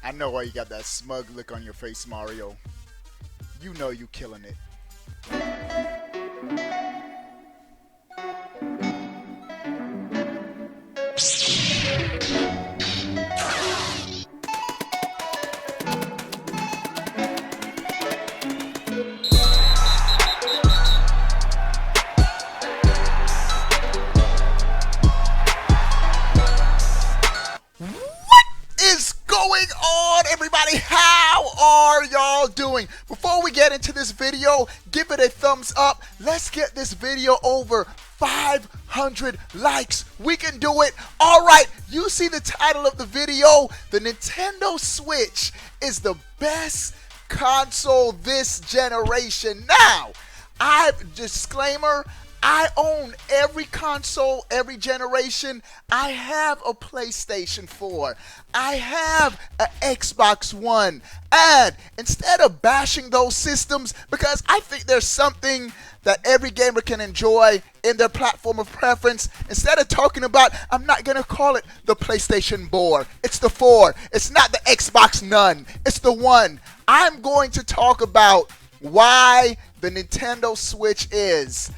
I know why you got that smug look on your face, Mario. You know you killing it. Going on, everybody? How are y'all doing? Before we get into this video, give it a thumbs up. Let's get this video over 500 likes. We can do it. All right, you see the title of the video. The Nintendo Switch is the best console this generation. Now, disclaimer, I own every console, every generation. I have a PlayStation 4. I have an Xbox One. And instead of bashing those systems, because I think there's something that every gamer can enjoy in their platform of preference, instead of talking about, I'm not going to call it the PlayStation 4. It's the 4. It's not the Xbox None. It's the One. I'm going to talk about why the Nintendo Switch is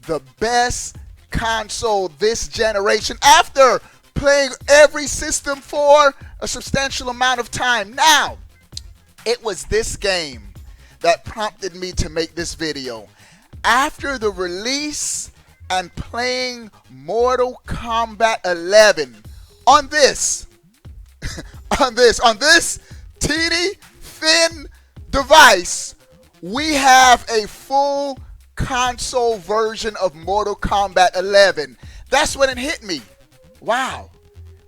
the best console this generation after playing every system for a substantial amount of time. Now, it was this game that prompted me to make this video. After the release and playing Mortal Kombat 11 on this teeny thin device, we have a full console version of Mortal Kombat 11. That's when it hit me. Wow,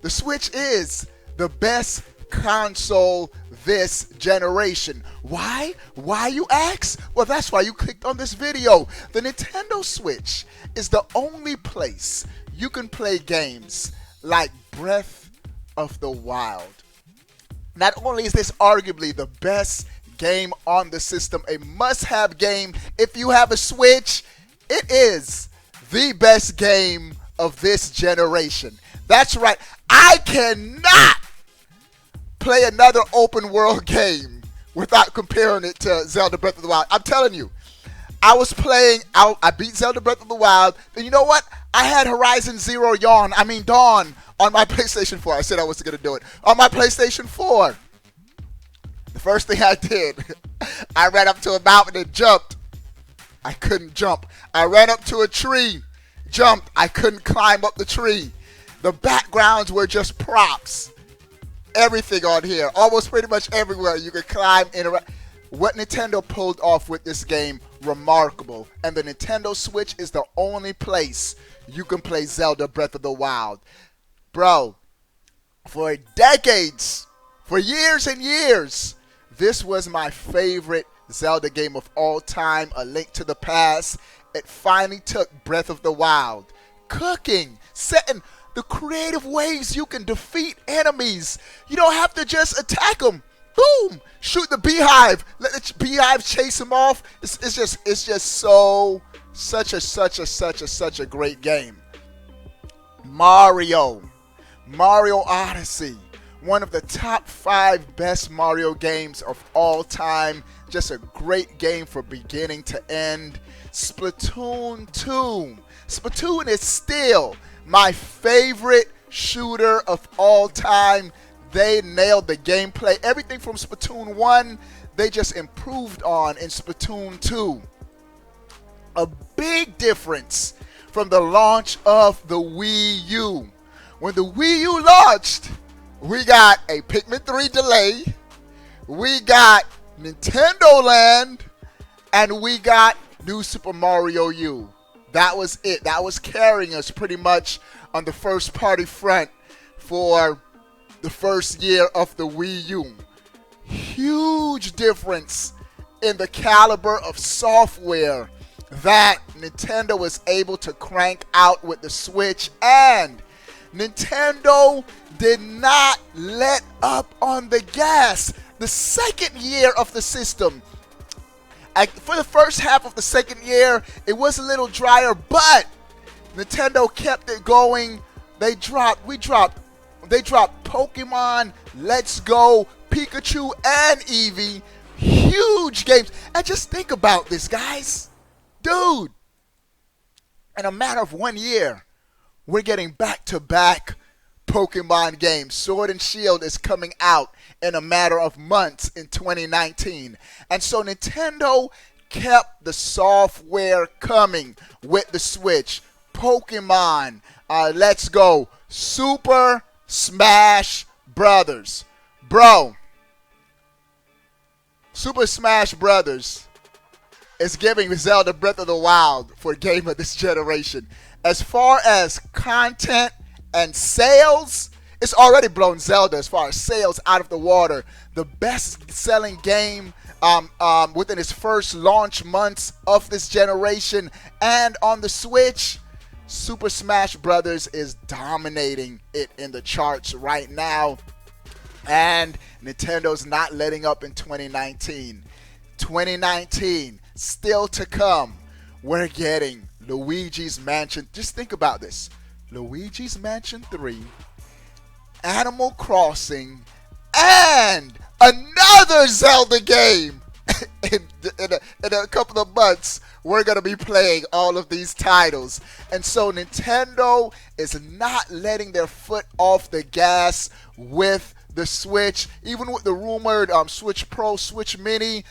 the Switch is the best console this generation. Why? Why, you ask? Well, that's why you clicked on this video. The Nintendo Switch is the only place you can play games like Breath of the Wild. Not only is this arguably the best game on the system, a must-have game if you have a Switch, it is the best game of this generation. That's right, I cannot play another open world game without comparing it to Zelda Breath of the Wild. I'm telling you, I beat Zelda Breath of the Wild, and you know what? I had Horizon Dawn on my PlayStation 4. I said I wasn't going to do it. On my PlayStation 4. The first thing I did, I ran up to a mountain and jumped. I couldn't jump. I ran up to a tree, jumped. I couldn't climb up the tree. The backgrounds were just props. Everything on here, almost pretty much everywhere you could climb, interact. What Nintendo pulled off with this game, remarkable. And the Nintendo Switch is the only place you can play Zelda Breath of the Wild. Bro, for decades, for years and years, this was my favorite Zelda game of all time, A Link to the Past. It finally took Breath of the Wild. Cooking, setting the creative ways you can defeat enemies. You don't have to just attack them. Boom! Shoot the beehive. Let the beehive chase them off. It's just such a great game. Mario Odyssey. One of the top 5 best Mario games of all time. Just a great game from beginning to end. Splatoon 2. Splatoon is still my favorite shooter of all time. They nailed the gameplay. Everything from Splatoon 1, they just improved on in Splatoon 2. A big difference from the launch of the Wii U. When the Wii U launched, we got a Pikmin 3 delay, we got Nintendo Land, and we got New Super Mario U. That was it. That was carrying us pretty much on the first party front for the first year of the Wii U. Huge difference in the caliber of software that Nintendo was able to crank out with the Switch, and Nintendo did not let up on the gas. The second year of the system, for the first half of the second year, it was a little drier, but Nintendo kept it going. They dropped Pokemon Let's Go Pikachu and Eevee. Huge games. And just think about this, guys. Dude, in a matter of 1 year, we're getting back-to-back Pokemon games. Sword and Shield is coming out in a matter of months in 2019. And so Nintendo kept the software coming with the Switch. Pokemon, let's go. Super Smash Brothers. Bro, Super Smash Brothers is giving Zelda Breath of the Wild for a game of this generation. As far as content and sales, it's already blown Zelda as far as sales out of the water. The best-selling game within its first launch months of this generation, and on the Switch, Super Smash Brothers is dominating it in the charts right now. And Nintendo's not letting up in 2019. 2019, still to come. We're getting Luigi's Mansion. Just think about this. Luigi's Mansion 3, Animal Crossing, and another Zelda game. In a couple of months, we're going to be playing all of these titles. And so Nintendo is not letting their foot off the gas with the Switch. Even with the rumored Switch Pro, Switch Mini,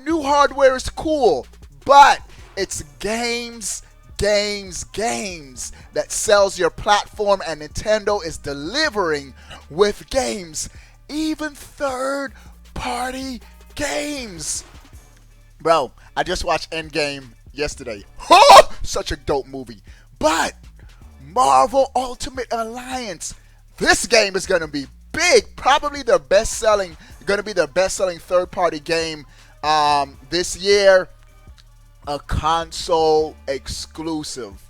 new hardware is cool, but it's games that sells your platform, and Nintendo is delivering with games, even third-party games. Bro, I just watched Endgame yesterday. Oh, such a dope movie. But Marvel Ultimate Alliance, this game is going to be big. Probably their best-selling, going to be their best-selling third-party game this year. A console exclusive.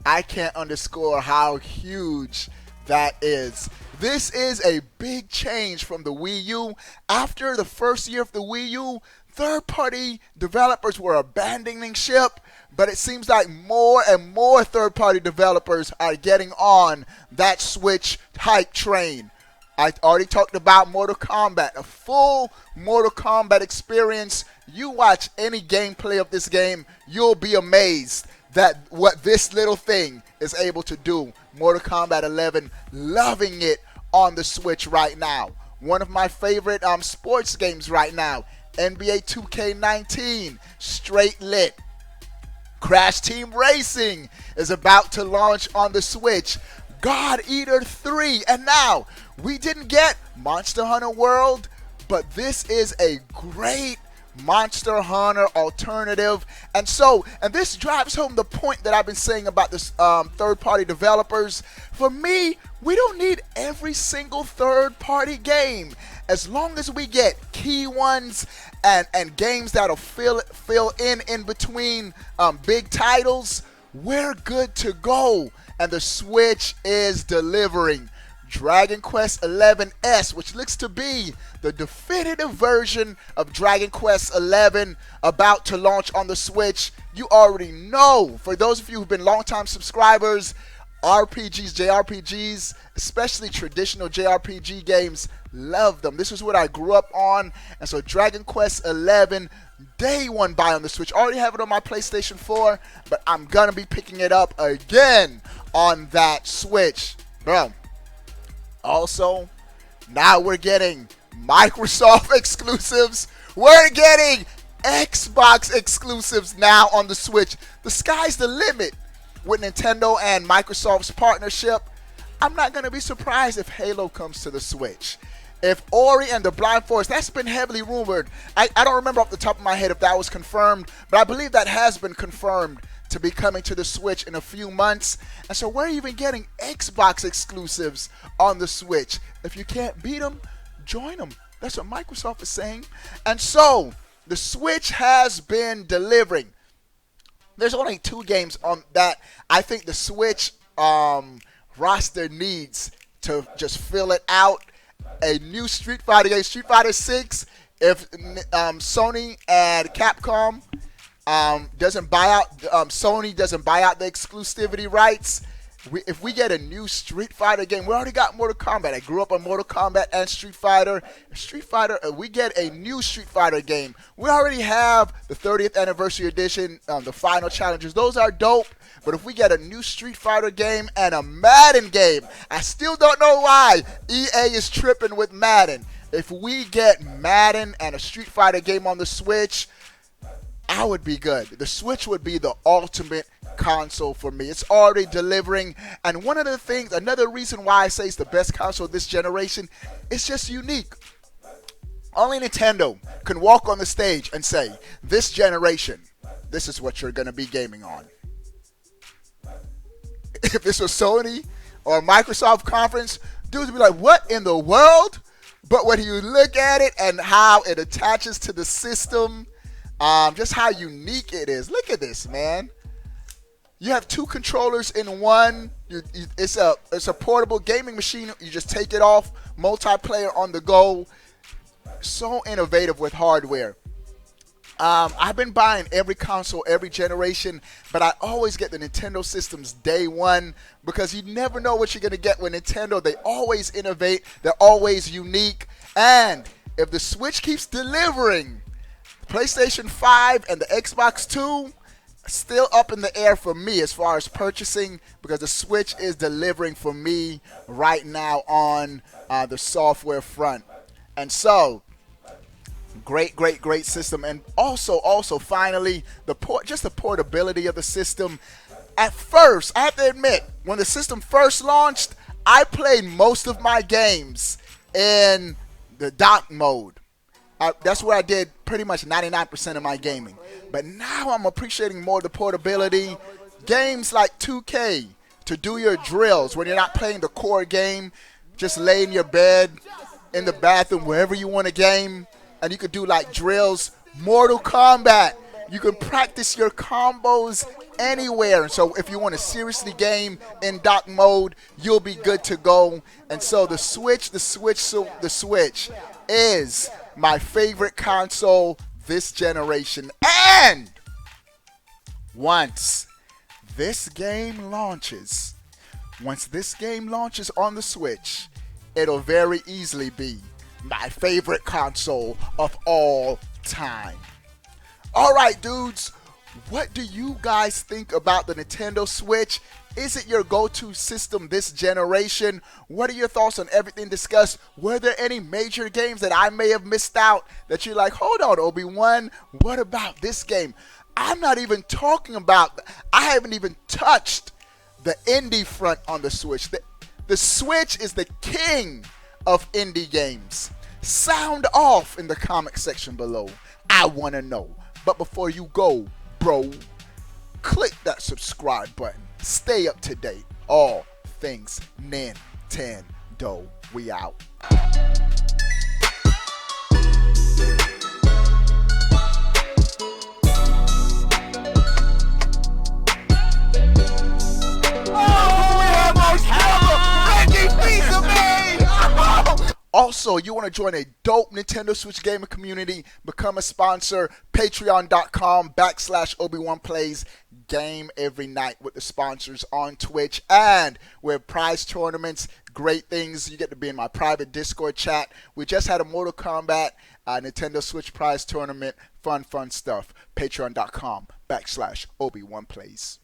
I can't underscore how huge that is. This is a big change from the Wii U. After the first year of the Wii U, third-party developers were abandoning ship, but it seems like more and more third-party developers are getting on that Switch hype train. I already talked about Mortal Kombat, a full Mortal Kombat experience. You watch any gameplay of this game, you'll be amazed that what this little thing is able to do. Mortal Kombat 11, loving it on the Switch right now. One of my favorite sports games right now, NBA 2K19, straight lit. Crash Team Racing is about to launch on the Switch. God Eater 3, and now we didn't get Monster Hunter World, but this is a great Monster Hunter alternative. And this drives home the point that I've been saying about this third-party developers. For me, we don't need every single third-party game. As long as we get key ones and games that'll fill in between big titles, we're good to go. And the Switch is delivering. Dragon Quest XI-S, which looks to be the definitive version of Dragon Quest XI, about to launch on the Switch. You already know, for those of you who've been longtime subscribers, RPGs, JRPGs, especially traditional JRPG games, love them. This is what I grew up on. And so Dragon Quest XI, day one buy on the Switch. Already have it on my PlayStation 4, but I'm going to be picking it up again on that Switch. Bro. Also, now we're getting Microsoft exclusives. We're getting Xbox exclusives now on the Switch. The sky's the limit with Nintendo and Microsoft's partnership. I'm not going to be surprised if Halo comes to the Switch. If Ori and the Blind Forest, that's been heavily rumored. I don't remember off the top of my head if that was confirmed, but I believe that has been confirmed to be coming to the Switch in a few months. And so we're even getting Xbox exclusives on the Switch. If you can't beat them, join them. That's what Microsoft is saying. And so the Switch has been delivering. There's only 2 games on that I think the Switch roster needs to just fill it out. A new Street Fighter game, Street Fighter 6. If Sony and Capcom doesn't buy out, Sony doesn't buy out the exclusivity rights, If we get a new Street Fighter game, we already got Mortal Kombat. I grew up on Mortal Kombat and Street Fighter. We get a new Street Fighter game. We already have the 30th Anniversary Edition, the final challenges. Those are dope. But if we get a new Street Fighter game and a Madden game, I still don't know why EA is tripping with Madden. If we get Madden and a Street Fighter game on the Switch, I would be good. The Switch would be the ultimate console for me. It's already delivering. And one of the things, another reason why I say it's the best console this generation, it's just unique. Only Nintendo can walk on the stage and say, this generation, this is what you're going to be gaming on. If this was Sony or a Microsoft conference, dudes would be like, what in the world? But when you look at it and how it attaches to the system, just how unique it is. Look at this, man. You have two controllers in one. It's a portable gaming machine. You just take it off. Multiplayer on the go. So innovative with hardware. I've been buying every console, every generation, but I always get the Nintendo systems day one because you never know what you're going to get with Nintendo. They always innovate. They're always unique. And if the Switch keeps delivering, PlayStation 5 and the Xbox 2 still up in the air for me as far as purchasing because the Switch is delivering for me right now on the software front. And so, great system. And also finally, the portability of the system. At first, I have to admit, when the system first launched, I played most of my games in the dock mode. That's where I did pretty much 99% of my gaming. But now I'm appreciating more the portability. Games like 2K, to do your drills when you're not playing the core game, just lay in your bed, in the bathroom, wherever you want to game, and you could do like drills. Mortal Kombat, you can practice your combos anywhere. And so if you want to seriously game in dock mode, you'll be good to go. And so the Switch is my favorite console this generation. And once this game launches on the Switch, it'll very easily be my favorite console of all time. All right, dudes, what do you guys think about the Nintendo Switch? Is it your go-to system this generation? What are your thoughts on everything discussed? Were there any major games that I may have missed out that you're like, hold on, Obi-Wan, what about this game? I'm not even talking about, I haven't even touched the indie front on the Switch. The Switch is the king of indie games. Sound off in the comment section below. I want to know. But before you go, bro, click that subscribe button. Stay up to date. All things Nintendo. We out. Also, you want to join a dope Nintendo Switch gamer community, become a sponsor, patreon.com/Obi1Plays. Game every night with the sponsors on Twitch. And we have prize tournaments, great things. You get to be in my private Discord chat. We just had a Mortal Kombat Nintendo Switch prize tournament. Fun stuff. Patreon.com/Obi1Plays.